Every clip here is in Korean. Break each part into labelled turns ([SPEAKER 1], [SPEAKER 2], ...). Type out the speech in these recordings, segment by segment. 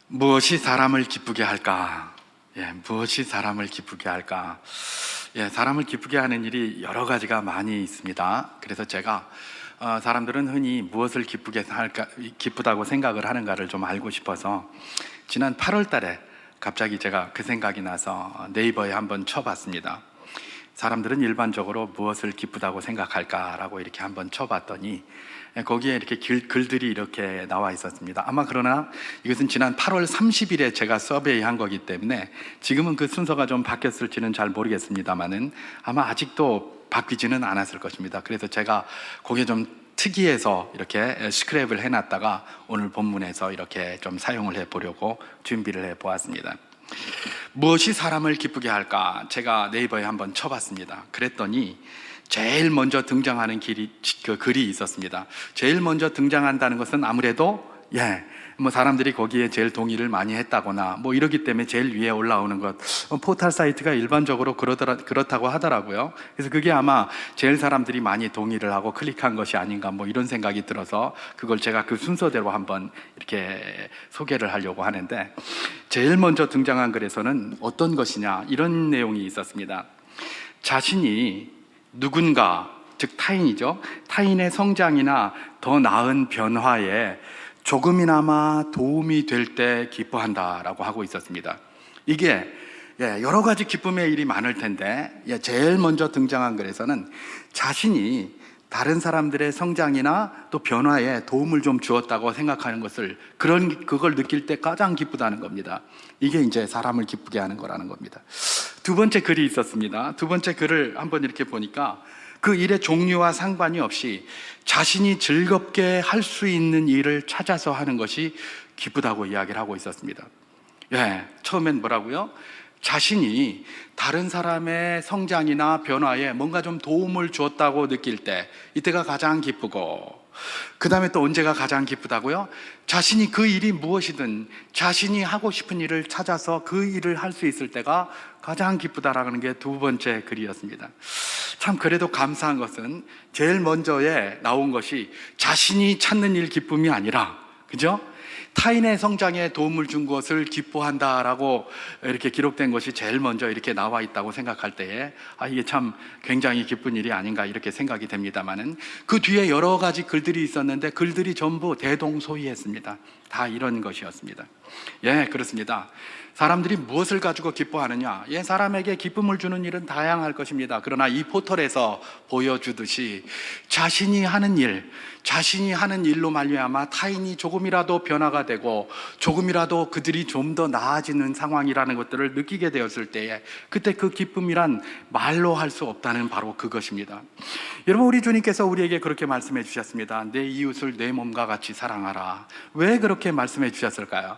[SPEAKER 1] 무엇이 사람을 기쁘게 할까? 무엇이 사람을 기쁘게 할까? 사람을 기쁘게 하는 일이 여러 가지가 많이 있습니다. 그래서 제가 사람들은 흔히 무엇을 기쁘게 할까, 기쁘다고 생각을 하는가를 좀 알고 싶어서 지난 8월 달에 갑자기 제가 그 생각이 나서 네이버에 한번 쳐봤습니다. 사람들은 일반적으로 무엇을 기쁘다고 생각할까라고 이렇게 한번 쳐봤더니 거기에 이렇게 글들이 이렇게 나와 있었습니다. 아마 그러나 이것은 지난 8월 30일에 제가 서베이한 거기 때문에 지금은 그 순서가 좀 바뀌었을지는 잘 모르겠습니다만은 아마 아직도 바뀌지는 않았을 것입니다. 그래서 제가 거기에 좀 특이해서 이렇게 스크랩을 해놨다가 오늘 본문에서 이렇게 좀 사용을 해보려고 준비를 해보았습니다. 무엇이 사람을 기쁘게 할까? 제가 네이버에 한번 쳐봤습니다. 그랬더니 제일 먼저 등장하는 글이 있었습니다. 제일 먼저 등장한다는 것은 아무래도 사람들이 거기에 제일 동의를 많이 했다거나 이러기 때문에 제일 위에 올라오는 것, 포털 사이트가 일반적으로 그렇다고 하더라고요. 그래서 그게 아마 제일 사람들이 많이 동의를 하고 클릭한 것이 아닌가 이런 생각이 들어서 그걸 제가 그 순서대로 한번 이렇게 소개를 하려고 하는데, 제일 먼저 등장한 글에서는 어떤 것이냐, 이런 내용이 있었습니다. 자신이 누군가, 즉 타인이죠, 타인의 성장이나 더 나은 변화에 조금이나마 도움이 될 때 기뻐한다라고 하고 있었습니다. 이게 여러 가지 기쁨의 일이 많을 텐데 제일 먼저 등장한 글에서는 자신이 다른 사람들의 성장이나 또 변화에 도움을 좀 주었다고 생각하는 것을, 그걸 느낄 때 가장 기쁘다는 겁니다. 이게 이제 사람을 기쁘게 하는 거라는 겁니다. 두 번째 글이 있었습니다. 두 번째 글을 한번 이렇게 보니까 그 일의 종류와 상관이 없이 자신이 즐겁게 할 수 있는 일을 찾아서 하는 것이 기쁘다고 이야기를 하고 있었습니다. 처음엔 뭐라고요? 자신이 다른 사람의 성장이나 변화에 뭔가 좀 도움을 주었다고 느낄 때, 이때가 가장 기쁘고, 그 다음에 또 언제가 가장 기쁘다고요? 자신이 그 일이 무엇이든 자신이 하고 싶은 일을 찾아서 그 일을 할 수 있을 때가 가장 기쁘다라는 게 두 번째 글이었습니다. 참 그래도 감사한 것은 제일 먼저에 나온 것이 자신이 찾는 일 기쁨이 아니라, 그죠? 타인의 성장에 도움을 준 것을 기뻐한다라고 이렇게 기록된 것이 제일 먼저 이렇게 나와 있다고 생각할 때에 이게 참 굉장히 기쁜 일이 아닌가 이렇게 생각이 됩니다만은, 그 뒤에 여러 가지 글들이 있었는데 글들이 전부 대동소이했습니다. 다 이런 것이었습니다. 그렇습니다. 사람들이 무엇을 가지고 기뻐하느냐? 사람에게 기쁨을 주는 일은 다양할 것입니다. 그러나 이 포털에서 보여주듯이 자신이 하는 일로 말미암아 타인이 조금이라도 변화가 되고 조금이라도 그들이 좀 더 나아지는 상황이라는 것들을 느끼게 되었을 때에, 그때 그 기쁨이란 말로 할 수 없다는 바로 그것입니다. 여러분, 우리 주님께서 우리에게 그렇게 말씀해 주셨습니다. 내 이웃을 내 몸과 같이 사랑하라. 왜 그렇게 말씀해 주셨을까요?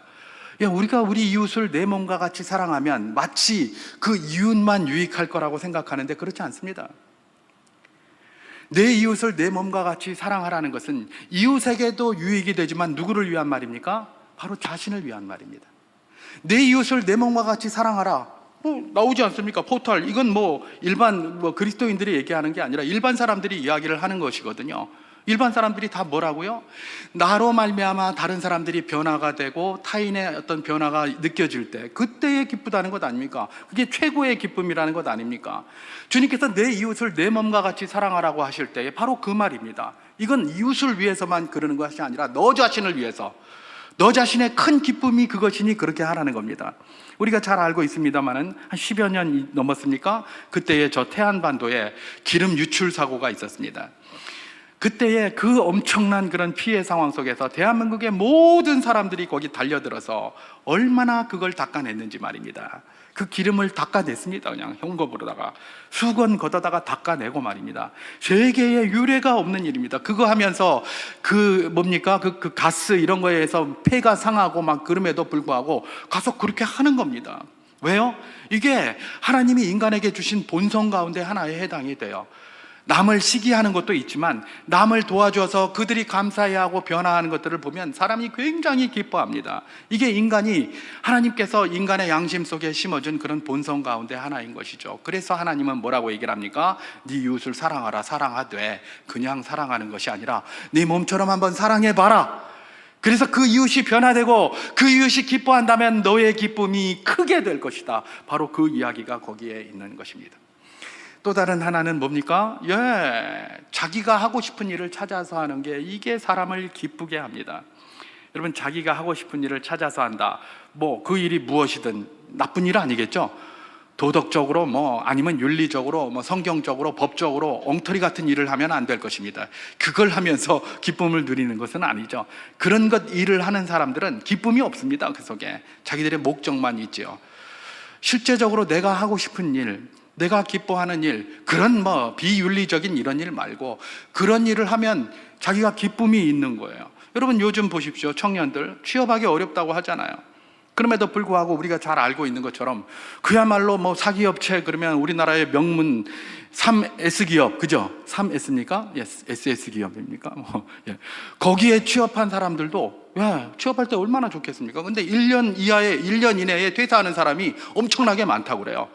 [SPEAKER 1] 우리가 우리 이웃을 내 몸과 같이 사랑하면 마치 그 이웃만 유익할 거라고 생각하는데 그렇지 않습니다. 내 이웃을 내 몸과 같이 사랑하라는 것은 이웃에게도 유익이 되지만 누구를 위한 말입니까? 바로 자신을 위한 말입니다. 내 이웃을 내 몸과 같이 사랑하라. 나오지 않습니까? 포털. 이건 일반 그리스도인들이 얘기하는 게 아니라 일반 사람들이 이야기를 하는 것이거든요. 일반 사람들이 다 뭐라고요? 나로 말미암아 다른 사람들이 변화가 되고 타인의 어떤 변화가 느껴질 때, 그때에 기쁘다는 것 아닙니까? 그게 최고의 기쁨이라는 것 아닙니까? 주님께서 내 이웃을 내 몸과 같이 사랑하라고 하실 때에 바로 그 말입니다. 이건 이웃을 위해서만 그러는 것이 아니라 너 자신을 위해서, 너 자신의 큰 기쁨이 그것이니 그렇게 하라는 겁니다. 우리가 잘 알고 있습니다만은 한 10여 년 넘었습니까? 그때에 저 태안반도에 기름 유출 사고가 있었습니다. 그때에 그 엄청난 그런 피해 상황 속에서 대한민국의 모든 사람들이 거기 달려들어서 얼마나 그걸 닦아냈는지 말입니다. 그 기름을 닦아냈습니다. 그냥 헝겊으로다가 수건 걷어다가 닦아내고 말입니다. 세계에 유례가 없는 일입니다. 그거 하면서 그 가스 이런 거에서 폐가 상하고 그럼에도 불구하고 가서 그렇게 하는 겁니다. 왜요? 이게 하나님이 인간에게 주신 본성 가운데 하나에 해당이 돼요. 남을 시기하는 것도 있지만 남을 도와줘서 그들이 감사해하고 변화하는 것들을 보면 사람이 굉장히 기뻐합니다. 이게 하나님께서 인간의 양심 속에 심어준 그런 본성 가운데 하나인 것이죠. 그래서 하나님은 뭐라고 얘기를 합니까? 네 이웃을 사랑하라. 사랑하되 그냥 사랑하는 것이 아니라 네 몸처럼 한번 사랑해봐라. 그래서 그 이웃이 변화되고 그 이웃이 기뻐한다면 너의 기쁨이 크게 될 것이다. 바로 그 이야기가 거기에 있는 것입니다. 또 다른 하나는 뭡니까? 자기가 하고 싶은 일을 찾아서 하는 게, 이게 사람을 기쁘게 합니다. 여러분, 자기가 하고 싶은 일을 찾아서 한다. 그 일이 무엇이든 나쁜 일 아니겠죠? 도덕적으로 아니면 윤리적으로 성경적으로 법적으로 엉터리 같은 일을 하면 안 될 것입니다. 그걸 하면서 기쁨을 누리는 것은 아니죠. 그런 일을 하는 사람들은 기쁨이 없습니다. 그 속에 자기들의 목적만 있지요. 실제적으로 내가 하고 싶은 일, 내가 기뻐하는 일, 그런 비윤리적인 이런 일 말고 그런 일을 하면 자기가 기쁨이 있는 거예요. 여러분, 요즘 보십시오. 청년들 취업하기 어렵다고 하잖아요. 그럼에도 불구하고 우리가 잘 알고 있는 것처럼 그야말로 사기업체, 그러면 우리나라의 명문 3S 기업, 그죠? 3S입니까? SS 기업입니까? 거기에 취업한 사람들도 취업할 때 얼마나 좋겠습니까? 근데 1년 이내에 퇴사하는 사람이 엄청나게 많다고 그래요.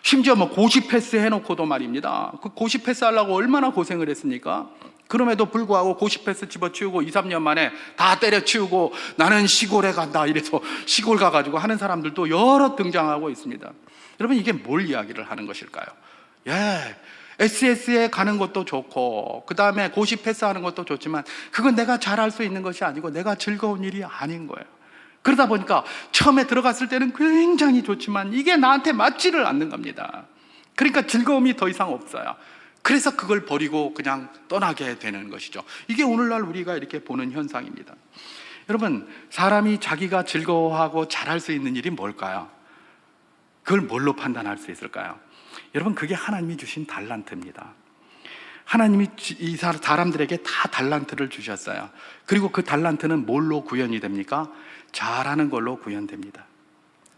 [SPEAKER 1] 심지어 고시 패스 해놓고도 말입니다. 그 고시 패스 하려고 얼마나 고생을 했습니까? 그럼에도 불구하고 고시 패스 집어치우고 2, 3년 만에 다 때려치우고 나는 시골에 간다 이래서 시골 가가지고 하는 사람들도 여러 등장하고 있습니다. 여러분, 이게 뭘 이야기를 하는 것일까요? SS에 가는 것도 좋고 그 다음에 고시 패스하는 것도 좋지만 그건 내가 잘할 수 있는 것이 아니고 내가 즐거운 일이 아닌 거예요. 그러다 보니까 처음에 들어갔을 때는 굉장히 좋지만 이게 나한테 맞지를 않는 겁니다. 그러니까 즐거움이 더 이상 없어요. 그래서 그걸 버리고 그냥 떠나게 되는 것이죠. 이게 오늘날 우리가 이렇게 보는 현상입니다. 여러분, 사람이 자기가 즐거워하고 잘할 수 있는 일이 뭘까요? 그걸 뭘로 판단할 수 있을까요? 여러분, 그게 하나님이 주신 달란트입니다. 하나님이 이 사람들에게 다 달란트를 주셨어요. 그리고 그 달란트는 뭘로 구현이 됩니까? 잘하는 걸로 구현됩니다.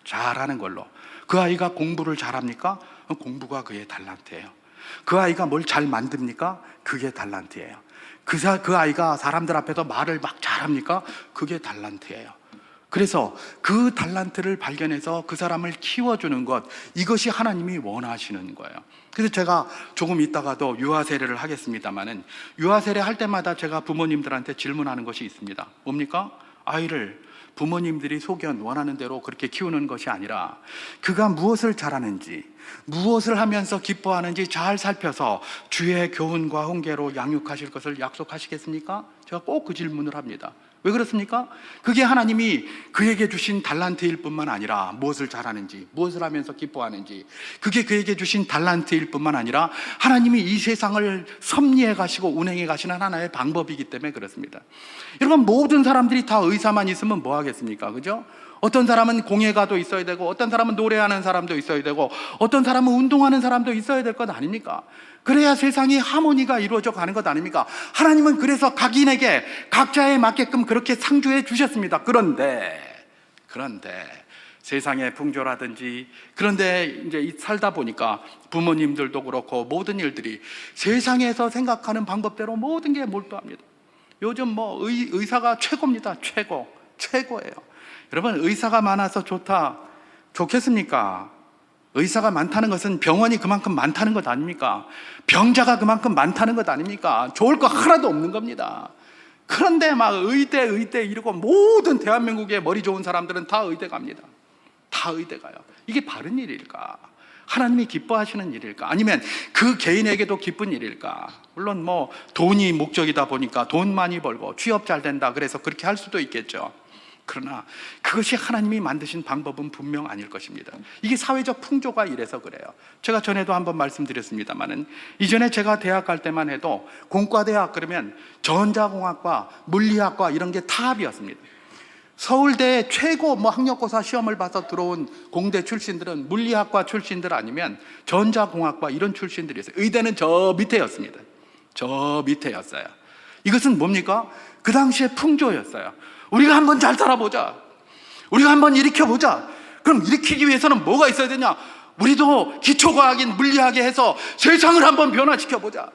[SPEAKER 1] 잘하는 걸로. 그 아이가 공부를 잘합니까? 공부가 그의 달란트예요. 그 아이가 뭘 잘 만듭니까? 그게 달란트예요. 그 아이가 사람들 앞에서 말을 막 잘합니까? 그게 달란트예요. 그래서 그 달란트를 발견해서 그 사람을 키워주는 것, 이것이 하나님이 원하시는 거예요. 그래서 제가 조금 있다가도 유아 세례를 하겠습니다만은 유아 세례 할 때마다 제가 부모님들한테 질문하는 것이 있습니다. 뭡니까? 아이를 부모님들이 소견 원하는 대로 그렇게 키우는 것이 아니라 그가 무엇을 잘하는지, 무엇을 하면서 기뻐하는지 잘 살펴서 주의 교훈과 훈계로 양육하실 것을 약속하시겠습니까? 제가 꼭 그 질문을 합니다. 왜 그렇습니까? 그게 하나님이 그에게 주신 달란트일 뿐만 아니라 무엇을 잘하는지, 무엇을 하면서 기뻐하는지, 그게 그에게 주신 달란트일 뿐만 아니라 하나님이 이 세상을 섭리해 가시고 운행해 가시는 하나의 방법이기 때문에 그렇습니다. 여러분, 모든 사람들이 다 의사만 있으면 뭐 하겠습니까? 그죠? 어떤 사람은 공예가도 있어야 되고 어떤 사람은 노래하는 사람도 있어야 되고 어떤 사람은 운동하는 사람도 있어야 될 것 아닙니까? 그래야 세상이 하모니가 이루어져 가는 것 아닙니까? 하나님은 그래서 각인에게 각자에 맞게끔 그렇게 상주해 주셨습니다. 그런데 세상의 풍조라든지, 그런데 이제 살다 보니까 부모님들도 그렇고 모든 일들이 세상에서 생각하는 방법대로 모든 게 몰두합니다. 요즘 의사가 최고입니다. 최고예요. 여러분, 의사가 많아서 좋겠습니까? 의사가 많다는 것은 병원이 그만큼 많다는 것 아닙니까? 병자가 그만큼 많다는 것 아닙니까? 좋을 거 하나도 없는 겁니다. 그런데 막 의대 이러고 모든 대한민국의 머리 좋은 사람들은 다 의대 갑니다. 다 의대 가요. 이게 바른 일일까? 하나님이 기뻐하시는 일일까? 아니면 그 개인에게도 기쁜 일일까? 물론 돈이 목적이다 보니까 돈 많이 벌고 취업 잘 된다 그래서 그렇게 할 수도 있겠죠. 그러나 그것이 하나님이 만드신 방법은 분명 아닐 것입니다. 이게 사회적 풍조가 이래서 그래요. 제가 전에도 한번 말씀드렸습니다만은 이전에 제가 대학 갈 때만 해도 공과대학 그러면 전자공학과, 물리학과 이런 게 탑이었습니다. 서울대 최고 학력고사 시험을 봐서 들어온 공대 출신들은 물리학과 출신들 아니면 전자공학과 이런 출신들이었어요. 의대는 저 밑에였습니다. 저 밑에였어요. 이것은 뭡니까? 그 당시의 풍조였어요. 우리가 한번 잘 살아보자. 우리가 한번 일으켜보자. 그럼 일으키기 위해서는 뭐가 있어야 되냐? 우리도 기초과학인 물리학에 해서 세상을 한번 변화시켜보자.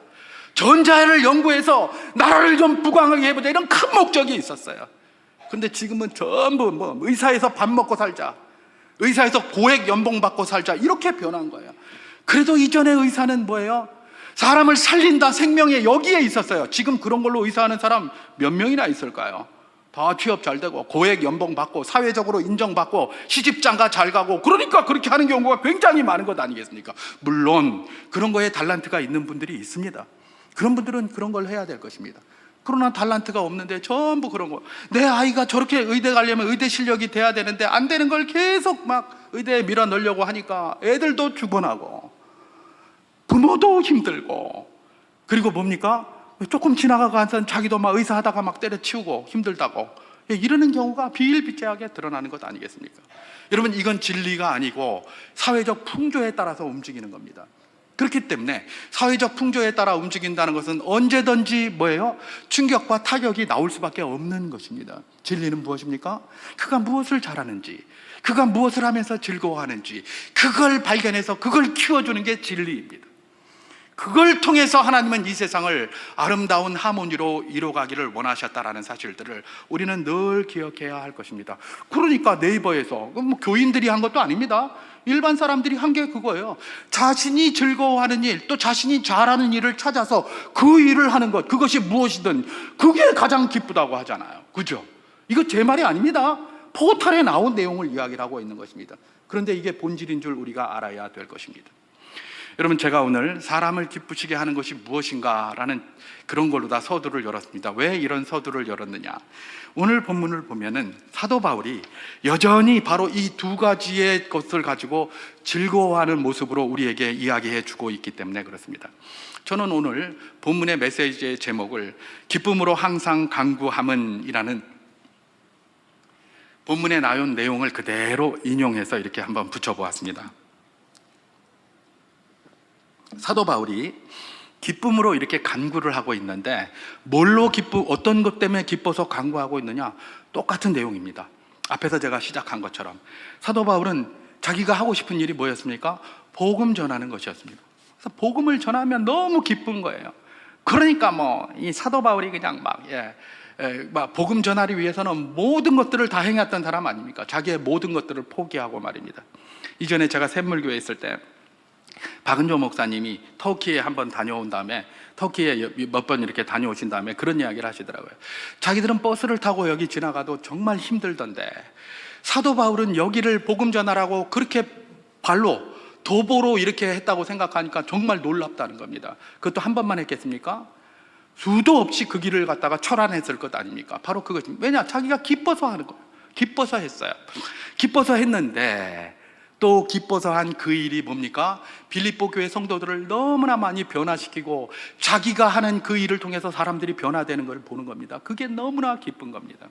[SPEAKER 1] 전자를 연구해서 나라를 좀 부강하게 해보자. 이런 큰 목적이 있었어요. 근데 지금은 전부 의사에서 밥 먹고 살자, 의사에서 고액 연봉 받고 살자, 이렇게 변한 거예요. 그래도 이전의 의사는 뭐예요? 사람을 살린다, 생명에 여기에 있었어요. 지금 그런 걸로 의사하는 사람 몇 명이나 있을까요?
[SPEAKER 2] 다 취업 잘 되고 고액 연봉 받고 사회적으로 인정받고 시집장가 잘 가고, 그러니까 그렇게 하는 경우가 굉장히 많은 것 아니겠습니까? 물론 그런 거에 달란트가 있는 분들이 있습니다. 그런 분들은 그런 걸 해야 될 것입니다. 그러나 달란트가 없는데 전부 그런 거, 내 아이가 저렇게 의대 가려면 의대 실력이 돼야 되는데 안 되는 걸 계속 막 의대에 밀어 넣으려고 하니까 애들도 죽어나고 부모도 힘들고, 그리고 뭡니까? 조금 지나가서 자기도 막 의사 하다가 막 때려치우고 힘들다고 이러는 경우가 비일비재하게 드러나는 것 아니겠습니까? 여러분, 이건 진리가 아니고 사회적 풍조에 따라서 움직이는 겁니다. 그렇기 때문에 사회적 풍조에 따라 움직인다는 것은 언제든지 뭐예요? 충격과 타격이 나올 수밖에 없는 것입니다. 진리는 무엇입니까? 그가 무엇을 잘하는지, 그가 무엇을 하면서 즐거워하는지, 그걸 발견해서 그걸 키워주는 게 진리입니다. 그걸 통해서 하나님은 이 세상을 아름다운 하모니로 이뤄가기를 원하셨다라는 사실들을 우리는 늘 기억해야 할 것입니다. 그러니까 네이버에서 뭐 교인들이 한 것도 아닙니다. 일반 사람들이 한 게 그거예요. 자신이 즐거워하는 일, 또 자신이 잘하는 일을 찾아서 그 일을 하는 것, 그것이 무엇이든 그게 가장 기쁘다고 하잖아요. 그죠? 이거 제 말이 아닙니다. 포털에 나온 내용을 이야기를 하고 있는 것입니다. 그런데 이게 본질인 줄 우리가 알아야 될 것입니다. 여러분, 제가 오늘 사람을 기쁘시게 하는 것이 무엇인가라는 그런 걸로 다 서두를 열었습니다. 왜 이런 서두를 열었느냐? 오늘 본문을 보면은 사도 바울이 여전히 바로 이 두 가지의 것을 가지고 즐거워하는 모습으로 우리에게 이야기해 주고 있기 때문에 그렇습니다. 저는 오늘 본문의 메시지의 제목을 기쁨으로 항상 간구함은이라는 본문에 나온 내용을 그대로 인용해서 이렇게 한번 붙여보았습니다. 사도 바울이 기쁨으로 이렇게 간구를 하고 있는데, 뭘로 어떤 것 때문에 기뻐서 간구하고 있느냐? 똑같은 내용입니다. 앞에서 제가 시작한 것처럼 사도 바울은 자기가 하고 싶은 일이 뭐였습니까? 복음 전하는 것이었습니다. 그래서 복음을 전하면 너무 기쁜 거예요. 그러니까 뭐 이 사도 바울이 그냥 막 복음 전하기 위해서는 모든 것들을 다 행했던 사람 아닙니까? 자기의 모든 것들을 포기하고 말입니다. 이전에 제가 샘물교회에 있을 때 박은조 목사님이 터키에 한번 다녀온 다음에, 터키에 몇 번 이렇게 다녀오신 다음에 그런 이야기를 하시더라고요. 자기들은 버스를 타고 여기 지나가도 정말 힘들던데 사도 바울은 여기를 복음 전하라고 그렇게 발로 도보로 이렇게 했다고 생각하니까 정말 놀랍다는 겁니다. 그것도 한 번만 했겠습니까? 수도 없이 그 길을 갔다가 초란했을 것 아닙니까? 바로 그것입니다. 왜냐? 자기가 기뻐서 하는 거예요. 기뻐서 했어요. 기뻐서 했는데 또 기뻐서 한 그 일이 뭡니까? 빌립보 교회 성도들을 너무나 많이 변화시키고 자기가 하는 그 일을 통해서 사람들이 변화되는 걸 보는 겁니다. 그게 너무나 기쁜 겁니다.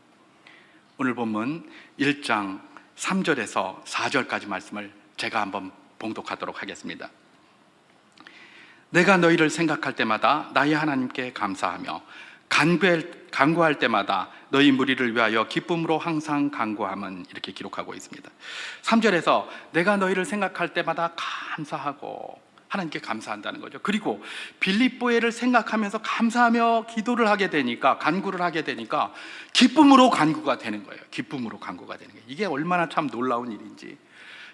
[SPEAKER 2] 오늘 본문 1장 3절에서 4절까지 말씀을 제가 한번 봉독하도록 하겠습니다. 내가 너희를 생각할 때마다 나의 하나님께 감사하며 간구할 때마다 너희 무리를 위하여 기쁨으로 항상 간구함은, 이렇게 기록하고 있습니다. 3절에서 내가 너희를 생각할 때마다 감사하고, 하나님께 감사한다는 거죠. 그리고 빌립보회를 생각하면서 감사하며 기도를 하게 되니까, 간구를 하게 되니까 기쁨으로 간구가 되는 거예요. 기쁨으로 간구가 되는 거예요. 이게 얼마나 참 놀라운 일인지.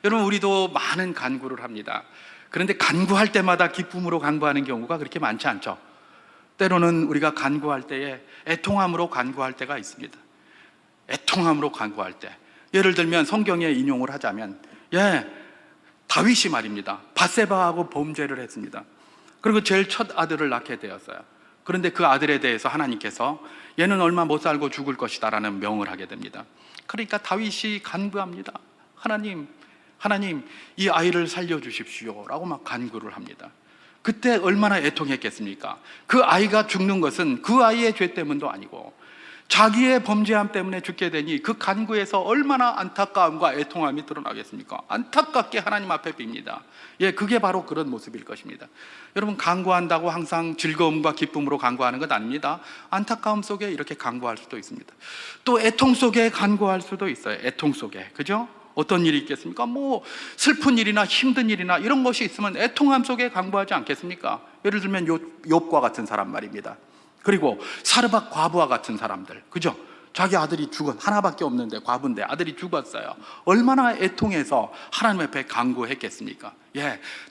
[SPEAKER 2] 여러분, 우리도 많은 간구를 합니다. 그런데 간구할 때마다 기쁨으로 간구하는 경우가 그렇게 많지 않죠. 때로는 우리가 간구할 때에 애통함으로 간구할 때가 있습니다. 애통함으로 간구할 때, 예를 들면 성경에 인용을 하자면 다윗이 말입니다. 밧세바하고 범죄를 했습니다. 그리고 제일 첫 아들을 낳게 되었어요. 그런데 그 아들에 대해서 하나님께서 얘는 얼마 못 살고 죽을 것이다 라는 명을 하게 됩니다. 그러니까 다윗이 간구합니다. 하나님 이 아이를 살려주십시오 라고 막 간구를 합니다. 그때 얼마나 애통했겠습니까? 그 아이가 죽는 것은 그 아이의 죄 때문도 아니고 자기의 범죄함 때문에 죽게 되니 그 간구에서 얼마나 안타까움과 애통함이 드러나겠습니까? 안타깝게 하나님 앞에 빕니다. 그게 바로 그런 모습일 것입니다. 여러분, 간구한다고 항상 즐거움과 기쁨으로 간구하는 것 아닙니다. 안타까움 속에 이렇게 간구할 수도 있습니다. 또 애통 속에 간구할 수도 있어요. 애통 속에, 그죠? 어떤 일이 있겠습니까? 뭐 슬픈 일이나 힘든 일이나 이런 것이 있으면 애통함 속에 간구하지 않겠습니까? 예를 들면 욥과 같은 사람 말입니다. 그리고 사르밧 과부와 같은 사람들, 그죠? 자기 아들이 하나밖에 없는데 과부인데 아들이 죽었어요. 얼마나 애통해서 하나님 앞에 간구했겠습니까?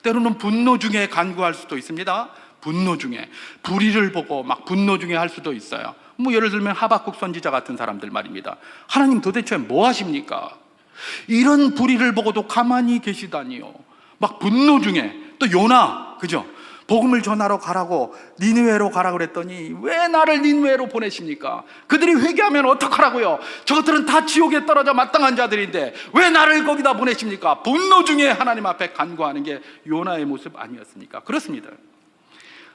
[SPEAKER 2] 때로는 분노 중에 간구할 수도 있습니다. 분노 중에 불의를 보고 막 분노 중에 할 수도 있어요. 뭐 예를 들면 하박국 선지자 같은 사람들 말입니다. 하나님 도대체 뭐 하십니까? 이런 불의를 보고도 가만히 계시다니요. 막 분노 중에 또 요나, 그죠? 복음을 전하러 가라고 니느웨로 가라 그랬더니 왜 나를 니느웨로 보내십니까? 그들이 회개하면 어떡하라고요? 저것들은 다 지옥에 떨어져 마땅한 자들인데 왜 나를 거기다 보내십니까? 분노 중에 하나님 앞에 간구하는 게 요나의 모습 아니었습니까? 그렇습니다.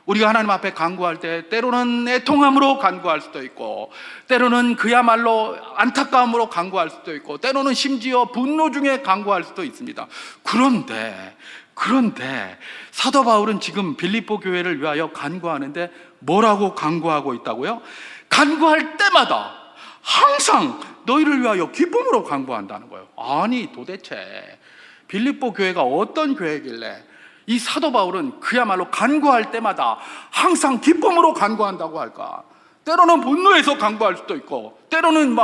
[SPEAKER 2] 우리가 하나님 앞에 간구할 때 때로는 애통함으로 간구할 수도 있고, 때로는 그야말로 안타까움으로 간구할 수도 있고, 때로는 심지어 분노 중에 간구할 수도 있습니다. 그런데 사도 바울은 지금 빌립보 교회를 위하여 간구하는데 뭐라고 간구하고 있다고요? 간구할 때마다 항상 너희를 위하여 기쁨으로 간구한다는 거예요. 아니 도대체 빌립보 교회가 어떤 교회길래 이 사도 바울은 그야말로 간구할 때마다 항상 기쁨으로 간구한다고 할까? 때로는 분노해서 간구할 수도 있고, 때로는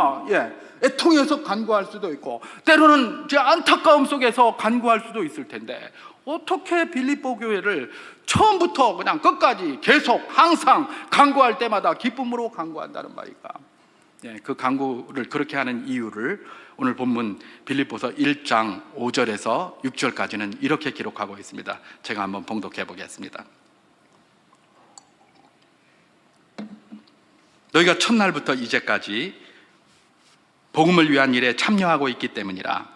[SPEAKER 2] 애통해서 간구할 수도 있고, 때로는 제 안타까움 속에서 간구할 수도 있을 텐데, 어떻게 빌립보 교회를 처음부터 그냥 끝까지 계속 항상 간구할 때마다 기쁨으로 간구한다는 말일까? 그 간구를 그렇게 하는 이유를 오늘 본문 빌립보서 1장 5절에서 6절까지는 이렇게 기록하고 있습니다. 제가 한번 봉독해 보겠습니다. 너희가 첫날부터 이제까지 복음을 위한 일에 참여하고 있기 때문이라.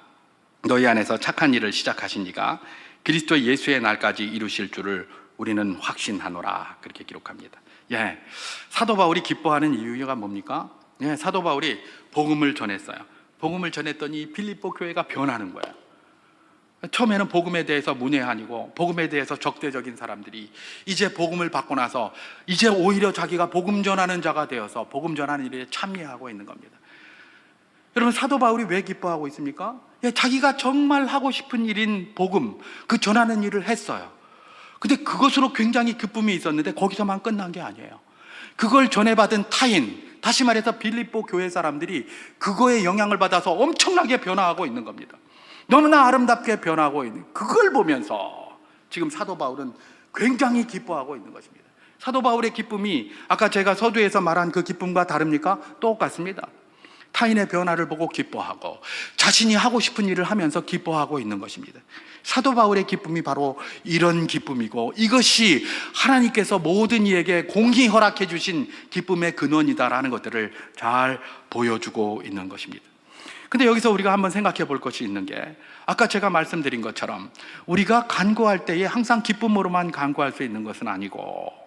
[SPEAKER 2] 너희 안에서 착한 일을 시작하신 이가 그리스도 예수의 날까지 이루실 줄을 우리는 확신하노라. 그렇게 기록합니다. 사도 바울이 기뻐하는 이유가 뭡니까? 사도 바울이 복음을 전했어요. 복음을 전했더니 빌립보 교회가 변하는 거예요. 처음에는 복음에 대해서 문외한이고 복음에 대해서 적대적인 사람들이 이제 복음을 받고 나서 이제 오히려 자기가 복음 전하는 자가 되어서 복음 전하는 일에 참여하고 있는 겁니다. 여러분, 사도 바울이 왜 기뻐하고 있습니까? 자기가 정말 하고 싶은 일인 복음, 그 전하는 일을 했어요. 근데 그것으로 굉장히 기쁨이 있었는데 거기서만 끝난 게 아니에요. 그걸 전해받은 타인, 다시 말해서 빌립보 교회 사람들이 그거에 영향을 받아서 엄청나게 변화하고 있는 겁니다. 너무나 아름답게 변하고 있는, 그걸 보면서 지금 사도 바울은 굉장히 기뻐하고 있는 것입니다. 사도 바울의 기쁨이 아까 제가 서두에서 말한 그 기쁨과 다릅니까? 똑같습니다. 타인의 변화를 보고 기뻐하고 자신이 하고 싶은 일을 하면서 기뻐하고 있는 것입니다. 사도 바울의 기쁨이 바로 이런 기쁨이고, 이것이 하나님께서 모든 이에게 공히 허락해 주신 기쁨의 근원이다라는 것들을 잘 보여주고 있는 것입니다. 근데 여기서 우리가 한번 생각해 볼 것이 있는 게, 아까 제가 말씀드린 것처럼 우리가 간구할 때에 항상 기쁨으로만 간구할 수 있는 것은 아니고,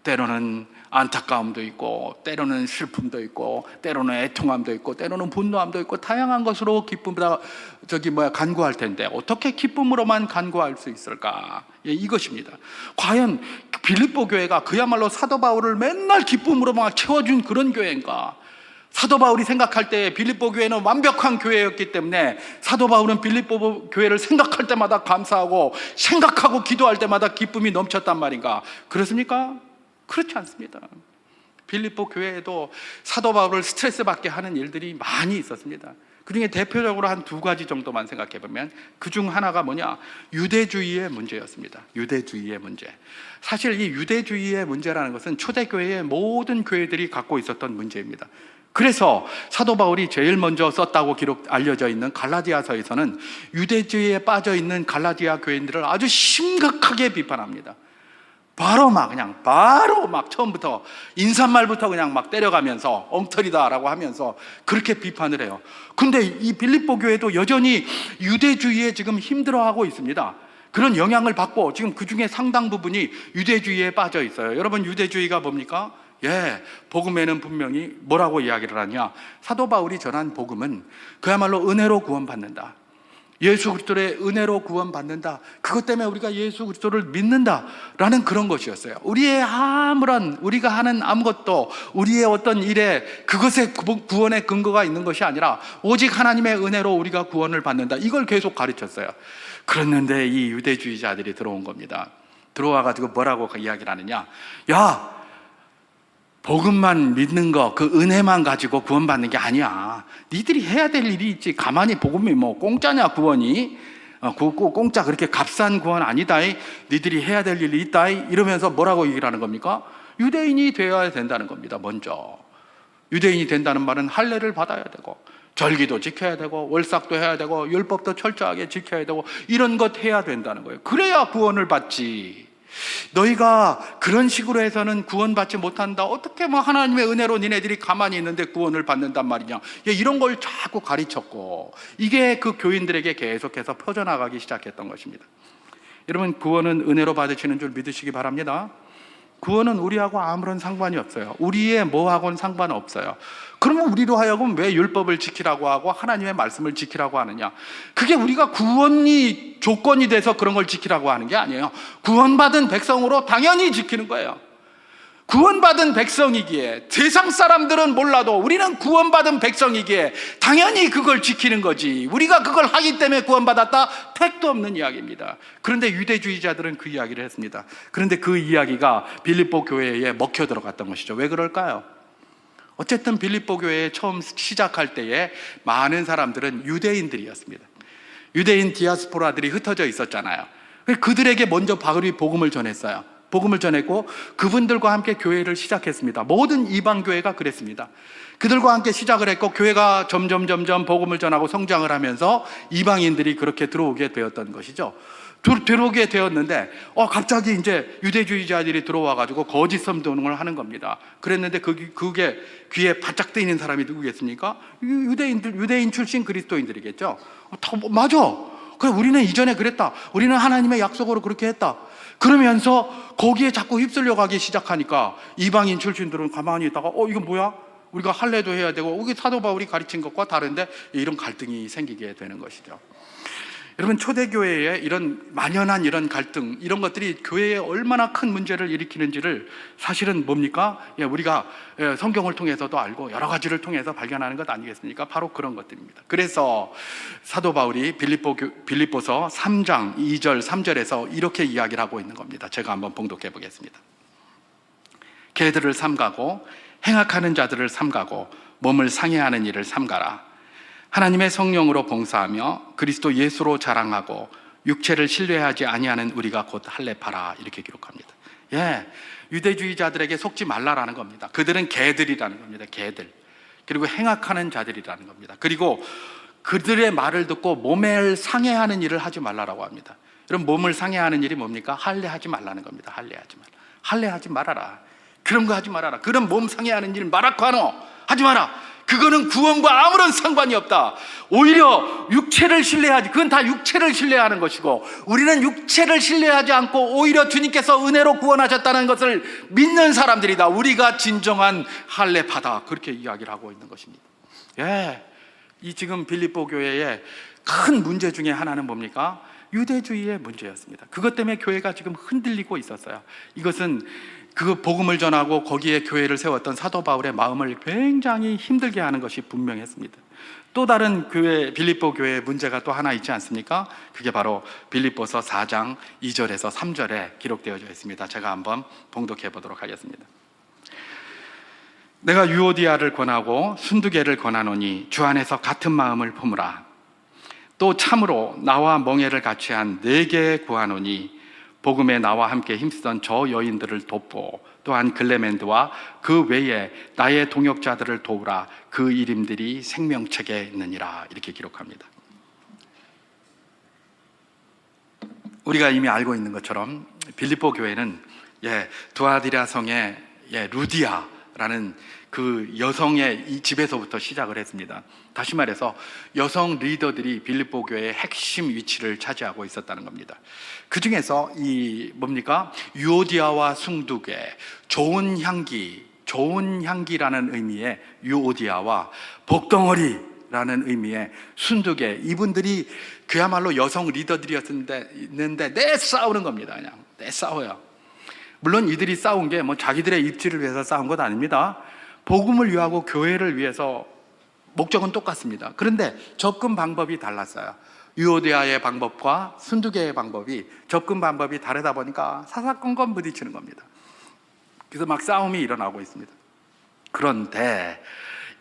[SPEAKER 2] 때로는 안타까움도 있고, 때로는 슬픔도 있고, 때로는 애통함도 있고, 때로는 분노함도 있고, 다양한 것으로 간구할 텐데 어떻게 기쁨으로만 간구할 수 있을까? 이것입니다. 과연 빌립보 교회가 그야말로 사도 바울을 맨날 기쁨으로만 채워준 그런 교회인가? 사도 바울이 생각할 때 빌립보 교회는 완벽한 교회였기 때문에 사도 바울은 빌립보 교회를 생각할 때마다 감사하고 생각하고 기도할 때마다 기쁨이 넘쳤단 말인가? 그렇습니까? 그렇지 않습니다. 빌립보 교회에도 사도 바울을 스트레스 받게 하는 일들이 많이 있었습니다. 그 중에 대표적으로 한 두 가지 정도만 생각해 보면, 그 중 하나가 뭐냐? 유대주의의 문제였습니다. 유대주의의 문제. 사실 이 유대주의의 문제라는 것은 초대교회의 모든 교회들이 갖고 있었던 문제입니다. 그래서 사도 바울이 제일 먼저 썼다고 알려져 있는 갈라디아서에서는 유대주의에 빠져 있는 갈라디아 교인들을 아주 심각하게 비판합니다. 바로 막 처음부터 인사말부터 그냥 막 때려가면서 엉터리다라고 하면서 그렇게 비판을 해요. 근데 이 빌립보 교회도 여전히 유대주의에 지금 힘들어하고 있습니다. 그런 영향을 받고 지금 그 중에 상당 부분이 유대주의에 빠져 있어요. 여러분, 유대주의가 뭡니까? 복음에는 분명히 뭐라고 이야기를 하냐? 사도 바울이 전한 복음은 그야말로 은혜로 구원받는다, 예수 그리스도의 은혜로 구원받는다, 그것 때문에 우리가 예수 그리스도를 믿는다라는 그런 것이었어요. 우리가 하는 아무것도, 우리의 어떤 일에 그것에 구원의 근거가 있는 것이 아니라 오직 하나님의 은혜로 우리가 구원을 받는다, 이걸 계속 가르쳤어요. 그랬는데 이 유대주의자들이 들어온 겁니다. 들어와가지고 뭐라고 이야기를 하느냐? 복음만 믿는 거, 그 은혜만 가지고 구원받는 게 아니야. 니들이 해야 될 일이 있지. 가만히 복음이 뭐 공짜냐, 구원이? 공짜 그렇게 값싼 구원 아니다. 니들이 해야 될 일이 있다. 이러면서 뭐라고 얘기를 하는 겁니까? 유대인이 되어야 된다는 겁니다. 먼저 유대인이 된다는 말은 할례를 받아야 되고 절기도 지켜야 되고 월삭도 해야 되고 율법도 철저하게 지켜야 되고 이런 것 해야 된다는 거예요. 그래야 구원을 받지. 너희가 그런 식으로 해서는 구원받지 못한다. 어떻게 뭐 하나님의 은혜로 니네들이 가만히 있는데 구원을 받는단 말이냐. 이런 걸 자꾸 가르쳤고, 이게 그 교인들에게 계속해서 퍼져나가기 시작했던 것입니다. 여러분, 구원은 은혜로 받으시는 줄 믿으시기 바랍니다. 구원은 우리하고 아무런 상관이 없어요. 우리의 뭐하고는 상관없어요. 그러면 우리로 하여금 왜 율법을 지키라고 하고 하나님의 말씀을 지키라고 하느냐? 그게 우리가 구원이 조건이 돼서 그런 걸 지키라고 하는 게 아니에요. 구원받은 백성으로 당연히 지키는 거예요. 구원받은 백성이기에, 세상 사람들은 몰라도 우리는 구원받은 백성이기에 당연히 그걸 지키는 거지. 우리가 그걸 하기 때문에 구원받았다? 택도 없는 이야기입니다. 그런데 유대주의자들은 그 이야기를 했습니다. 그런데 그 이야기가 빌립보 교회에 먹혀 들어갔던 것이죠. 왜 그럴까요? 어쨌든 빌립보 교회에 처음 시작할 때에 많은 사람들은 유대인들이었습니다. 유대인 디아스포라들이 흩어져 있었잖아요. 그들에게 먼저 바울이 복음을 전했어요. 복음을 전했고 그분들과 함께 교회를 시작했습니다. 모든 이방 교회가 그랬습니다. 그들과 함께 시작을 했고 교회가 점점 복음을 전하고 성장을 하면서 이방인들이 그렇게 들어오게 되었던 것이죠. 들어오게 되었는데 갑자기 이제 유대주의자들이 들어와가지고 거짓 선동을 하는 겁니다. 그랬는데 그게 귀에 바짝 뜨이는 사람이 누구겠습니까? 유대인 출신 그리스도인들이겠죠. 맞아. 그래, 우리는 이전에 그랬다. 우리는 하나님의 약속으로 그렇게 했다. 그러면서 거기에 자꾸 휩쓸려 가기 시작하니까 이방인 출신들은 가만히 있다가 이건 뭐야? 우리가 할례도 해야 되고 이게 사도 바울이 가르친 것과 다른데, 이런 갈등이 생기게 되는 것이죠. 여러분, 초대교회에 이런 만연한 이런 갈등, 이런 것들이 교회에 얼마나 큰 문제를 일으키는지를 사실은 뭡니까? 우리가 성경을 통해서도 알고 여러 가지를 통해서 발견하는 것 아니겠습니까? 바로 그런 것들입니다. 그래서 사도 바울이 빌립보서 3장 2절 3절에서 이렇게 이야기를 하고 있는 겁니다. 제가 한번 봉독해 보겠습니다. 개들을 삼가고 행악하는 자들을 삼가고 몸을 상해하는 일을 삼가라. 하나님의 성령으로 봉사하며 그리스도 예수로 자랑하고 육체를 신뢰하지 아니하는 우리가 곧 할례파라. 이렇게 기록합니다. 유대주의자들에게 속지 말라라는 겁니다. 그들은 개들이라는 겁니다. 개들. 그리고 행악하는 자들이라는 겁니다. 그리고 그들의 말을 듣고 몸을 상해하는 일을 하지 말라라고 합니다. 그럼 몸을 상해하는 일이 뭡니까? 할례하지 말라는 겁니다. 할례하지 말아라. 그런 거 하지 말아라. 그런 몸 상해하는 일 말아고 하지 마라. 그거는 구원과 아무런 상관이 없다. 오히려 육체를 신뢰하지, 그건 다 육체를 신뢰하는 것이고, 우리는 육체를 신뢰하지 않고 오히려 주님께서 은혜로 구원하셨다는 것을 믿는 사람들이다. 우리가 진정한 할례파다. 그렇게 이야기를 하고 있는 것입니다. 이 지금 빌립보 교회의 큰 문제 중에 하나는 뭡니까? 유대주의의 문제였습니다. 그것 때문에 교회가 지금 흔들리고 있었어요. 이것은 그 복음을 전하고 거기에 교회를 세웠던 사도 바울의 마음을 굉장히 힘들게 하는 것이 분명했습니다. 또 다른 빌립보 교회의 문제가 또 하나 있지 않습니까? 그게 바로 빌립보서 4장 2절에서 3절에 기록되어져 있습니다. 제가 한번 봉독해 보도록 하겠습니다. 내가 유오디아를 권하고 순두개를 권하노니 주 안에서 같은 마음을 품으라. 또 참으로 나와 멍에를 같이 한 4개 구하노니 복음에 나와 함께 힘쓰던 저 여인들을 돕고, 또한 글레멘드와 그 외에 나의 동역자들을 도우라. 그 이름들이 생명책에 있느니라. 이렇게 기록합니다. 우리가 이미 알고 있는 것처럼 빌립보 교회는 두아디라 성의 루디아라는 그 여성의 이 집에서부터 시작을 했습니다. 다시 말해서 여성 리더들이 빌립보 교회의 핵심 위치를 차지하고 있었다는 겁니다. 그 중에서 유오디아와 숭두개, 좋은 향기라는 의미의 유오디아와 복덩어리라는 의미의 순두개, 이분들이 그야말로 여성 리더들이었는데 내 싸우는 겁니다. 그냥 내 싸워요. 물론 이들이 싸운 게 자기들의 입지를 위해서 싸운 것 아닙니다. 복음을 위하고 교회를 위해서 목적은 똑같습니다. 그런데 접근 방법이 달랐어요. 유오디아의 방법과 순두개의 방법이, 접근 방법이 다르다 보니까 사사건건 부딪히는 겁니다. 그래서 막 싸움이 일어나고 있습니다. 그런데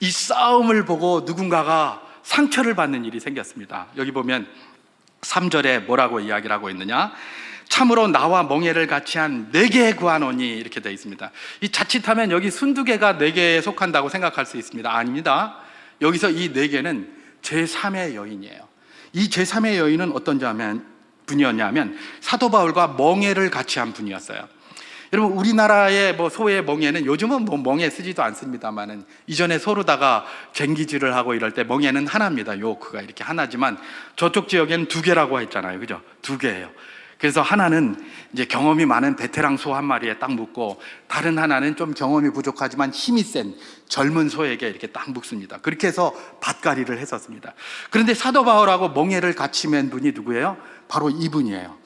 [SPEAKER 2] 이 싸움을 보고 누군가가 상처를 받는 일이 생겼습니다. 여기 보면 3절에 뭐라고 이야기를 하고 있느냐?
[SPEAKER 1] 참으로 나와 멍에를 같이 한 네 개 구하노니 이렇게 되어 있습니다. 이 자칫하면 여기 순두개가 네 개에 속한다고 생각할 수 있습니다. 아닙니다. 여기서 이 네 개는 제3의 여인이에요. 이 제3의 여인은 어떤 분이었냐면 사도 바울과 멍에를 같이 한 분이었어요. 여러분, 우리나라의 소의 멍에는 요즘은 멍에 쓰지도 않습니다만은 이전에 서로다가 쟁기질을 하고 이럴 때 멍에는 하나입니다. 요크가 이렇게 하나지만 저쪽 지역에는 두 개라고 했잖아요. 그죠? 두 개예요. 그래서 하나는 이제 경험이 많은 베테랑 소 한 마리에 딱 묶고, 다른 하나는 좀 경험이 부족하지만 힘이 센 젊은 소에게 이렇게 딱 묶습니다. 그렇게 해서 밭갈이를 했었습니다. 그런데 사도 바울하고 멍에를 같이 맨 분이 누구예요? 바로 이분이에요.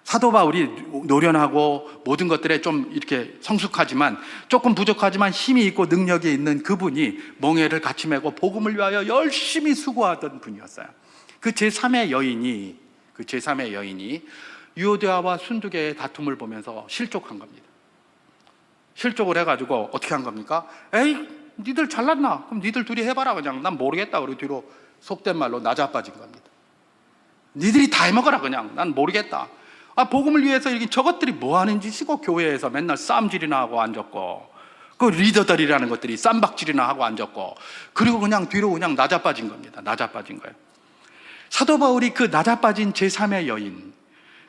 [SPEAKER 1] 사도 바울이 노련하고 모든 것들에 좀 이렇게 성숙하지만 조금 부족하지만 힘이 있고 능력이 있는 그분이 멍에를 같이 메고 복음을 위하여 열심히 수고하던 분이었어요. 그 제3의 여인이 유오디아와 순두개의 다툼을 보면서 실족한 겁니다. 실족을 해가지고 어떻게 한 겁니까? 에이, 니들 잘났나? 그럼 니들 둘이 해봐라. 그냥 난 모르겠다. 그리고 뒤로 속된 말로 나자빠진 겁니다. 니들이 다 해먹어라. 그냥 난 모르겠다. 복음을 위해서 이렇게 저것들이 뭐 하는 짓이고, 교회에서 맨날 쌈질이나 하고 앉았고, 그 리더들이라는 것들이 쌈박질이나 하고 앉았고, 그리고 그냥 뒤로 그냥 나자빠진 겁니다. 나자빠진 거예요. 사도 바울이 그 나자빠진 제3의 여인,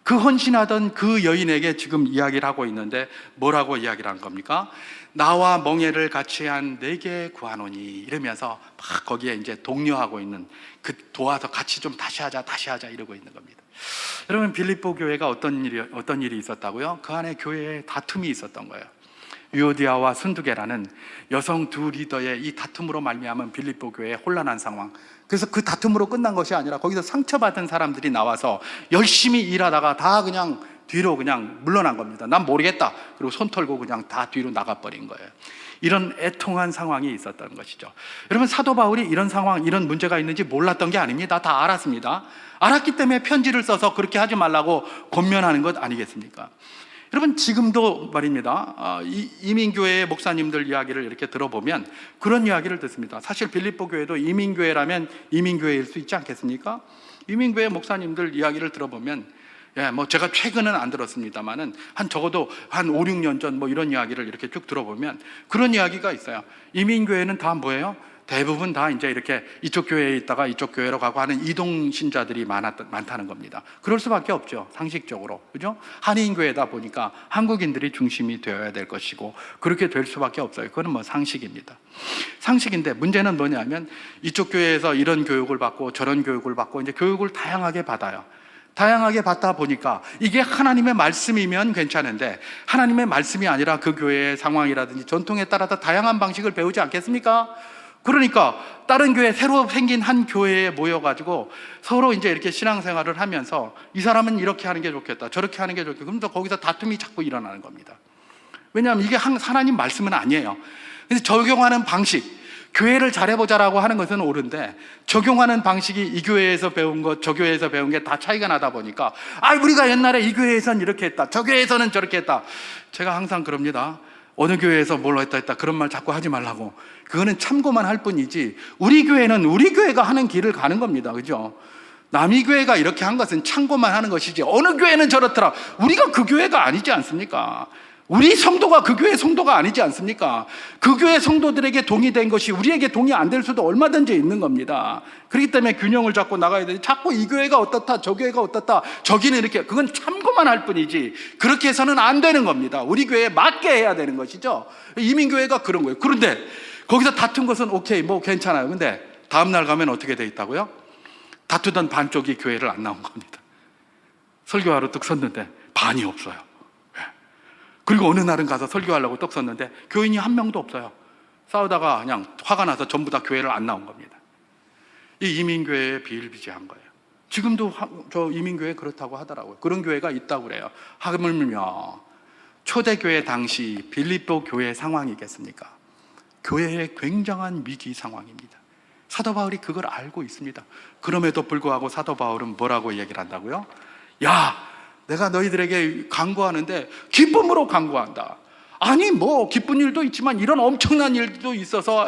[SPEAKER 1] 그 헌신하던 그 여인에게 지금 이야기를 하고 있는데 뭐라고 이야기를 한 겁니까? 나와 멍에를 같이 한 네 개 구하노니 이러면서 막 거기에 이제 독려하고 있는, 그 도와서 같이 좀 다시 하자 이러고 있는 겁니다. 여러분, 빌립보 교회가 어떤 일이 있었다고요? 그 안에 교회에 다툼이 있었던 거예요. 유오디아와 순두개라는 여성 두 리더의 이 다툼으로 말미암은 빌립보 교회의 혼란한 상황. 그래서 그 다툼으로 끝난 것이 아니라 거기서 상처받은 사람들이 나와서 열심히 일하다가 다 그냥 뒤로 그냥 물러난 겁니다. 난 모르겠다. 그리고 손 털고 그냥 다 뒤로 나가버린 거예요. 이런 애통한 상황이 있었던 것이죠. 여러분, 사도 바울이 이런 상황, 이런 문제가 있는지 몰랐던 게 아닙니다. 다 알았습니다. 알았기 때문에 편지를 써서 그렇게 하지 말라고 권면하는 것 아니겠습니까? 여러분, 지금도 말입니다. 이민교회의 목사님들 이야기를 이렇게 들어보면 그런 이야기를 듣습니다. 사실 빌립보 교회도 이민교회라면 이민교회일 수 있지 않겠습니까? 이민교회 목사님들 이야기를 들어보면, 제가 최근은 안 들었습니다만은 적어도 한 5, 6년 전 이런 이야기를 이렇게 쭉 들어보면 그런 이야기가 있어요. 이민교회는 다 뭐예요? 대부분 다 이제 이렇게 이쪽 교회에 있다가 이쪽 교회로 가고 하는 이동 신자들이 많다는 겁니다. 그럴 수밖에 없죠, 상식적으로. 그죠? 한인교회다 보니까 한국인들이 중심이 되어야 될 것이고, 그렇게 될 수밖에 없어요. 그건 상식입니다. 상식인데 문제는 뭐냐면, 이쪽 교회에서 이런 교육을 받고 저런 교육을 받고 이제 교육을 다양하게 받아요. 다양하게 받다 보니까 이게 하나님의 말씀이면 괜찮은데, 하나님의 말씀이 아니라 그 교회의 상황이라든지 전통에 따라서 다양한 방식을 배우지 않겠습니까? 그러니까 다른 교회, 새로 생긴 한 교회에 모여가지고 서로 이제 이렇게 신앙생활을 하면서 이 사람은 이렇게 하는 게 좋겠다, 저렇게 하는 게 좋겠다. 그러면서 거기서 다툼이 자꾸 일어나는 겁니다. 왜냐하면 이게 하나님 말씀은 아니에요. 그래서 적용하는 방식, 교회를 잘해보자라고 하는 것은 옳은데 적용하는 방식이 이 교회에서 배운 것, 저 교회에서 배운 게 다 차이가 나다 보니까 우리가 옛날에 이 교회에서는 이렇게 했다, 저 교회에서는 저렇게 했다. 제가 항상 그럽니다. 어느 교회에서 뭘 했다 그런 말 자꾸 하지 말라고. 그거는 참고만 할 뿐이지, 우리 교회는 우리 교회가 하는 길을 가는 겁니다. 그죠? 남이 교회가 이렇게 한 것은 참고만 하는 것이지, 어느 교회는 저렇더라, 우리가 그 교회가 아니지 않습니까? 우리 성도가 그 교회 성도가 아니지 않습니까? 그 교회 성도들에게 동의된 것이 우리에게 동의 안 될 수도 얼마든지 있는 겁니다. 그렇기 때문에 균형을 잡고 나가야 되지, 자꾸 이 교회가 어떻다, 저 교회가 어떻다, 저기는 이렇게, 그건 참고만 할 뿐이지 그렇게 해서는 안 되는 겁니다. 우리 교회에 맞게 해야 되는 것이죠. 이민교회가 그런 거예요. 그런데 거기서 다툰 것은 오케이, 괜찮아요. 근데 다음날 가면 어떻게 돼 있다고요? 다투던 반쪽이 교회를 안 나온 겁니다. 설교하러 뚝 섰는데 반이 없어요. 그리고 어느 날은 가서 설교하려고 떡 섰는데 교인이 한 명도 없어요. 싸우다가 그냥 화가 나서 전부 다 교회를 안 나온 겁니다. 이 이민교회에 비일비재한 거예요. 지금도 저 이민교회 그렇다고 하더라고요. 그런 교회가 있다고 그래요. 하물며 초대교회 당시 빌립보 교회 상황이겠습니까? 교회의 굉장한 위기 상황입니다. 사도 바울이 그걸 알고 있습니다. 그럼에도 불구하고 사도 바울은 뭐라고 얘기를 한다고요? 내가 너희들에게 간구하는데 기쁨으로 간구한다. 아니 기쁜 일도 있지만 이런 엄청난 일도 있어서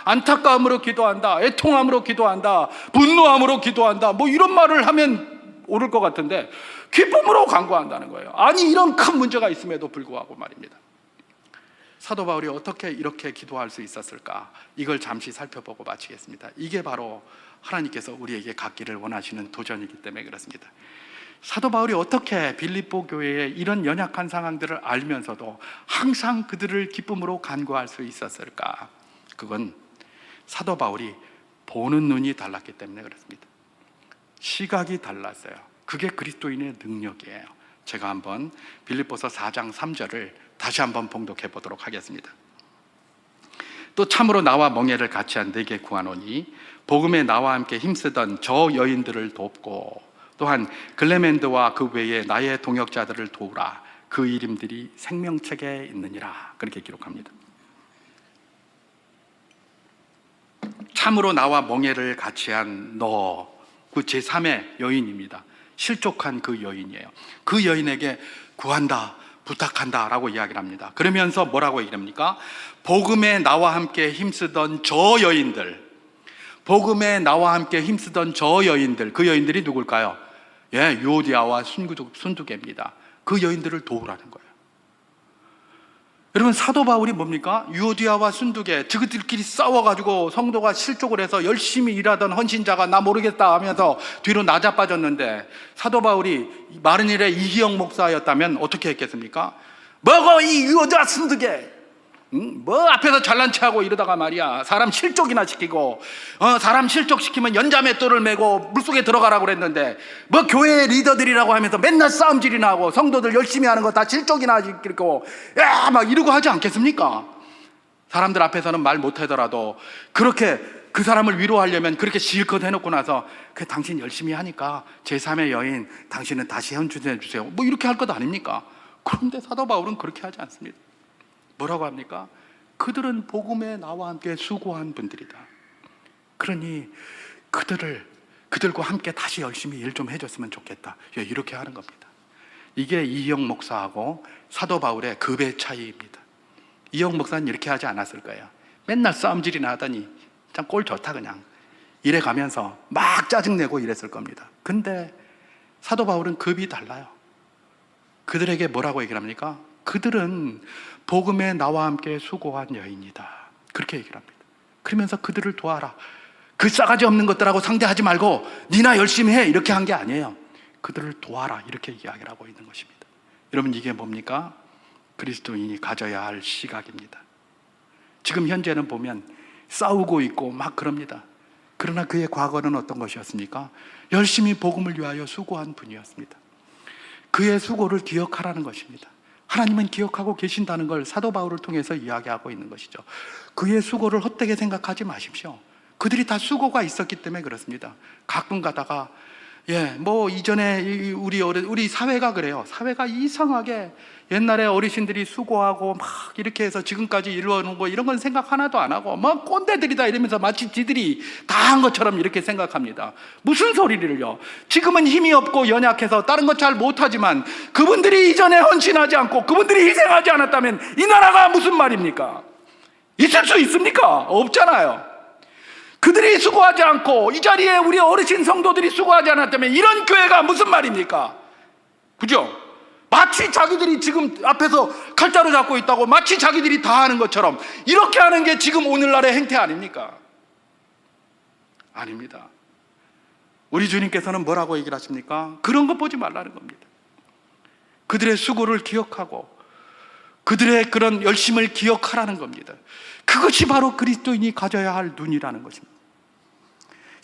[SPEAKER 1] 안타까움으로 기도한다, 애통함으로 기도한다, 분노함으로 기도한다, 이런 말을 하면
[SPEAKER 2] 오를 것 같은데 기쁨으로 간구한다는 거예요. 아니 이런 큰 문제가 있음에도 불구하고 말입니다. 사도 바울이 어떻게 이렇게 기도할 수 있었을까? 이걸 잠시 살펴보고 마치겠습니다. 이게 바로 하나님께서 우리에게 갖기를 원하시는 도전이기 때문에 그렇습니다. 사도 바울이 어떻게 빌립보 교회의 이런 연약한 상황들을 알면서도 항상 그들을 기쁨으로 간구할 수 있었을까? 그건 사도 바울이 보는 눈이 달랐기 때문에 그렇습니다. 시각이 달랐어요. 그게 그리스도인의 능력이에요. 제가 한번 빌립보서 4장 3절을 다시 한번 봉독해 보도록 하겠습니다. 또 참으로 나와 멍에를 같이 한 내게 구하노니 복음에 나와 함께 힘쓰던 저 여인들을 돕고 또한 글레멘드와 그 외에 나의 동역자들을 도우라. 그 이름들이 생명책에 있느니라. 그렇게 기록합니다. 참으로 나와 멍에를 같이 한 너, 그 제3의 여인입니다. 실족한 그 여인이에요. 그 여인에게 구한다, 부탁한다 라고 이야기를 합니다. 그러면서 뭐라고 얘기합니까? 복음에 나와 함께 힘쓰던 저 여인들, 복음에 나와 함께 힘쓰던 저 여인들, 그 여인들이 누굴까요? 예, 유오디아와 순두개입니다. 그 여인들을 도우라는 거예요. 여러분, 사도 바울이 뭡니까? 유오디아와 순두개, 저들끼리 싸워가지고 성도가 실족을 해서 열심히 일하던 헌신자가 나 모르겠다 하면서 뒤로 나자빠졌는데, 사도 바울이 마른 일의 이희영 목사였다면 어떻게 했겠습니까? 뭐고 이 유오디아 순두개, 뭐 앞에서 잘난 체하고 이러다가 말이야 사람 실족이나 시키고, 사람 실족시키면 연자맷돌을 메고 물속에 들어가라고 그랬는데 뭐 교회 리더들이라고 하면서 맨날 싸움질이나 하고 성도들 열심히 하는 거 다 실족이나 시키고 야 막 이러고 하지 않겠습니까? 사람들 앞에서는 말 못하더라도 그렇게 그 사람을 위로하려면 그렇게 실컷 해놓고 나서 그 당신 열심히 하니까 제3의 여인 당신은 다시 헌신해 주세요 뭐 이렇게 할 것 아닙니까? 그런데 사도 바울은 그렇게 하지 않습니다. 뭐라고 합니까? 그들은 복음에 나와 함께 수고한 분들이다. 그러니 그들과 함께 다시 열심히 일 좀 해줬으면 좋겠다. 이렇게 하는 겁니다. 이게 이영 목사하고 사도 바울의 급의 차이입니다. 이영 목사는 이렇게 하지 않았을 거예요. 맨날 싸움질이나 하더니 참 꼴 좋다 그냥 이래 가면서 막 짜증내고 이랬을 겁니다. 근데 사도 바울은 급이 달라요. 그들에게 뭐라고 얘기를 합니까? 그들은 복음에 나와 함께 수고한 여인이다. 그렇게 얘기를 합니다. 그러면서 그들을 도와라. 그 싸가지 없는 것들하고 상대하지 말고 니나 열심히 해. 이렇게 한 게 아니에요. 그들을 도와라. 이렇게 이야기를 하고 있는 것입니다. 여러분, 이게 뭡니까? 그리스도인이 가져야 할 시각입니다. 지금 현재는 보면 싸우고 있고 막 그럽니다. 그러나 그의 과거는 어떤 것이었습니까? 열심히 복음을 위하여 수고한 분이었습니다. 그의 수고를 기억하라는 것입니다. 하나님은 기억하고 계신다는 걸 사도 바울을 통해서 이야기하고 있는 것이죠. 그의 수고를 헛되게 생각하지 마십시오. 그들이 다 수고가 있었기 때문에 그렇습니다. 가끔 가다가 뭐 이전에 우리 사회가 그래요. 사회가 이상하게 옛날에 어르신들이 수고하고 막 이렇게 해서 지금까지 이루어놓은 거 이런 건 생각 하나도 안 하고 뭐 꼰대들이다 이러면서 마치 지들이 다 한 것처럼 이렇게 생각합니다. 무슨 소리를요? 지금은 힘이 없고 연약해서 다른 것 잘 못하지만 그분들이 이전에 헌신하지 않고 그분들이 희생하지 않았다면 이 나라가 무슨 말입니까? 있을 수 있습니까? 없잖아요. 그들이 수고하지 않고 이 자리에 우리 어르신 성도들이 수고하지 않았다면 이런 교회가 무슨 말입니까? 그죠? 마치 자기들이 지금 앞에서 칼자루 잡고 있다고 마치 자기들이 다 하는 것처럼 이렇게 하는 게 지금 오늘날의 행태 아닙니까? 아닙니다. 우리 주님께서는 뭐라고 얘기를 하십니까? 그런 것 보지 말라는 겁니다. 그들의 수고를 기억하고 그들의 그런 열심을 기억하라는 겁니다. 그것이 바로 그리스도인이 가져야 할 눈이라는 것입니다.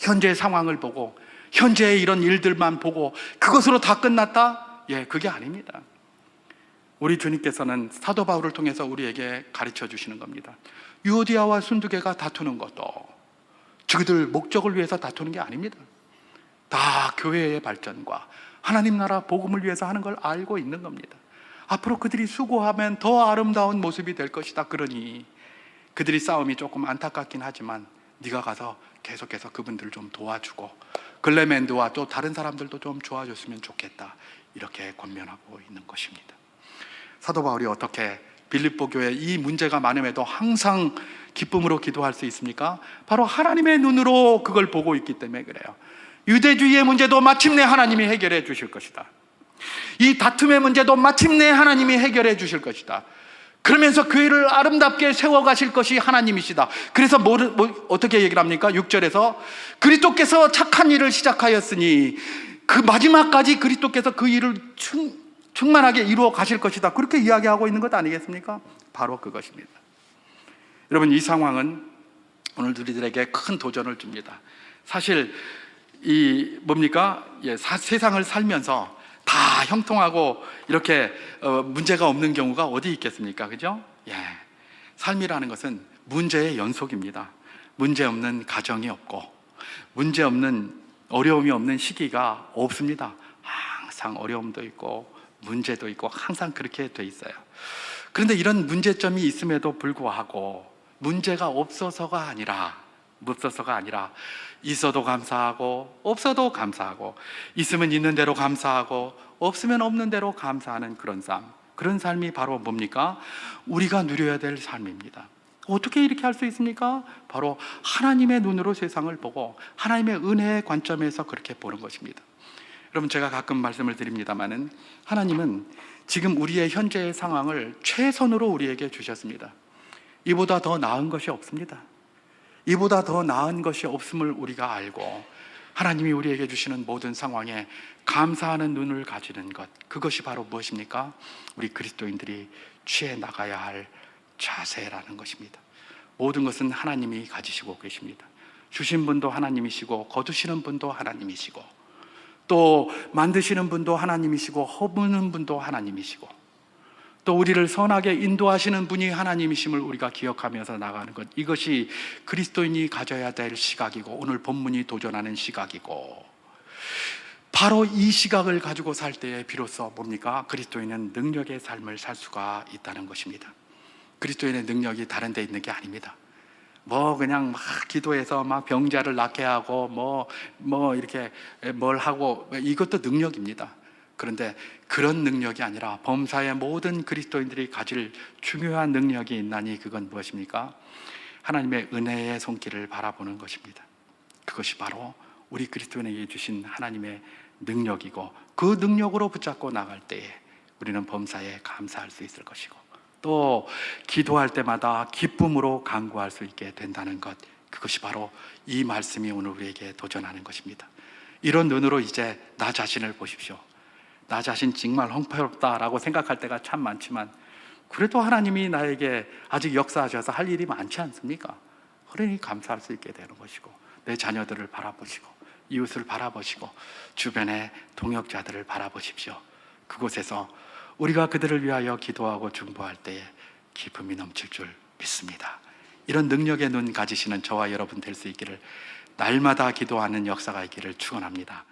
[SPEAKER 2] 현재의 상황을 보고 현재의 이런 일들만 보고 그것으로 다 끝났다? 그게 아닙니다. 우리 주님께서는 사도 바울을 통해서 우리에게 가르쳐 주시는 겁니다. 유오디아와 순두개가 다투는 것도 그들 목적을 위해서 다투는 게 아닙니다. 다 교회의 발전과 하나님 나라 복음을 위해서 하는 걸 알고 있는 겁니다. 앞으로 그들이 수고하면 더 아름다운 모습이 될 것이다. 그러니 그들이 싸움이 조금 안타깝긴 하지만 네가 가서 계속해서 그분들을 좀 도와주고 글레멘드와 또 다른 사람들도 좀 도와줬으면 좋겠다. 이렇게 권면하고 있는 것입니다. 사도 바울이 어떻게 빌립보 교회 이 문제가 많음에도 항상 기쁨으로 기도할 수 있습니까? 바로 하나님의 눈으로 그걸 보고 있기 때문에 그래요. 유대주의의 문제도 마침내 하나님이 해결해 주실 것이다. 이 다툼의 문제도 마침내 하나님이 해결해 주실 것이다. 그러면서 교회를 아름답게 세워가실 것이 하나님이시다. 그래서 어떻게 얘기를 합니까? 6절에서 그리스도께서 착한 일을 시작하였으니 그 마지막까지 그리스도께서 그 일을 충만하게 이루어 가실 것이다. 그렇게 이야기하고 있는 것 아니겠습니까? 바로 그것입니다. 여러분, 이 상황은 오늘 우리들에게 큰 도전을 줍니다. 사실 세상을 살면서 다 형통하고 이렇게 문제가 없는 경우가 어디 있겠습니까? 그죠? 삶이라는 것은 문제의 연속입니다. 문제 없는 가정이 없고 문제 없는 어려움이 없는 시기가 없습니다. 항상 어려움도 있고 문제도 있고 항상 그렇게 돼 있어요. 그런데 이런 문제점이 있음에도 불구하고 문제가 없어서가 아니라 있어도 감사하고 없어도 감사하고 있으면 있는 대로 감사하고 없으면 없는 대로 감사하는 그런 삶이 바로 뭡니까? 우리가 누려야 될 삶입니다. 어떻게 이렇게 할 수 있습니까? 바로 하나님의 눈으로 세상을 보고 하나님의 은혜의 관점에서 그렇게 보는 것입니다. 여러분, 제가 가끔 말씀을 드립니다마는 하나님은 지금 우리의 현재의 상황을 최선으로 우리에게 주셨습니다. 이보다 더 나은 것이 없습니다. 이보다 더 나은 것이 없음을 우리가 알고 하나님이 우리에게 주시는 모든 상황에 감사하는 눈을 가지는 것, 그것이 바로 무엇입니까? 우리 그리스도인들이 취해 나가야 할 자세라는 것입니다. 모든 것은 하나님이 가지시고 계십니다. 주신 분도 하나님이시고 거두시는 분도 하나님이시고 또 만드시는 분도 하나님이시고 허무는 분도 하나님이시고 또 우리를 선하게 인도하시는 분이 하나님이심을 우리가 기억하면서 나가는 것, 이것이 그리스도인이 가져야 될 시각이고 오늘 본문이 도전하는 시각이고 바로 이 시각을 가지고 살 때에 비로소 뭡니까? 그리스도인은 능력의 삶을 살 수가 있다는 것입니다. 그리스도인의 능력이 다른 데 있는 게 아닙니다. 그냥 막 기도해서 막 병자를 낫게 하고 이렇게 뭘 하고 이것도 능력입니다. 그런데 그런 능력이 아니라 범사의 모든 그리스도인들이 가질 중요한 능력이 있나니 그건 무엇입니까? 하나님의 은혜의 손길을 바라보는 것입니다. 그것이 바로 우리 그리스도인에게 주신 하나님의 능력이고 그 능력으로 붙잡고 나갈 때에 우리는 범사에 감사할 수 있을 것이고 또 기도할 때마다 기쁨으로 간구할 수 있게 된다는 것, 그것이 바로 이 말씀이 오늘 우리에게 도전하는 것입니다. 이런 눈으로 이제 나 자신을 보십시오. 나 자신 정말 형편없다라고 생각할 때가 참 많지만 그래도 하나님이 나에게 아직 역사하셔서 할 일이 많지 않습니까? 그러니 감사할 수 있게 되는 것이고 내 자녀들을 바라보시고 이웃을 바라보시고 주변의 동역자들을 바라보십시오. 그곳에서 우리가 그들을 위하여 기도하고 중보할 때에 기쁨이 넘칠 줄 믿습니다. 이런 능력의 눈 가지시는 저와 여러분 될 수 있기를, 날마다 기도하는 역사가 있기를 축원합니다.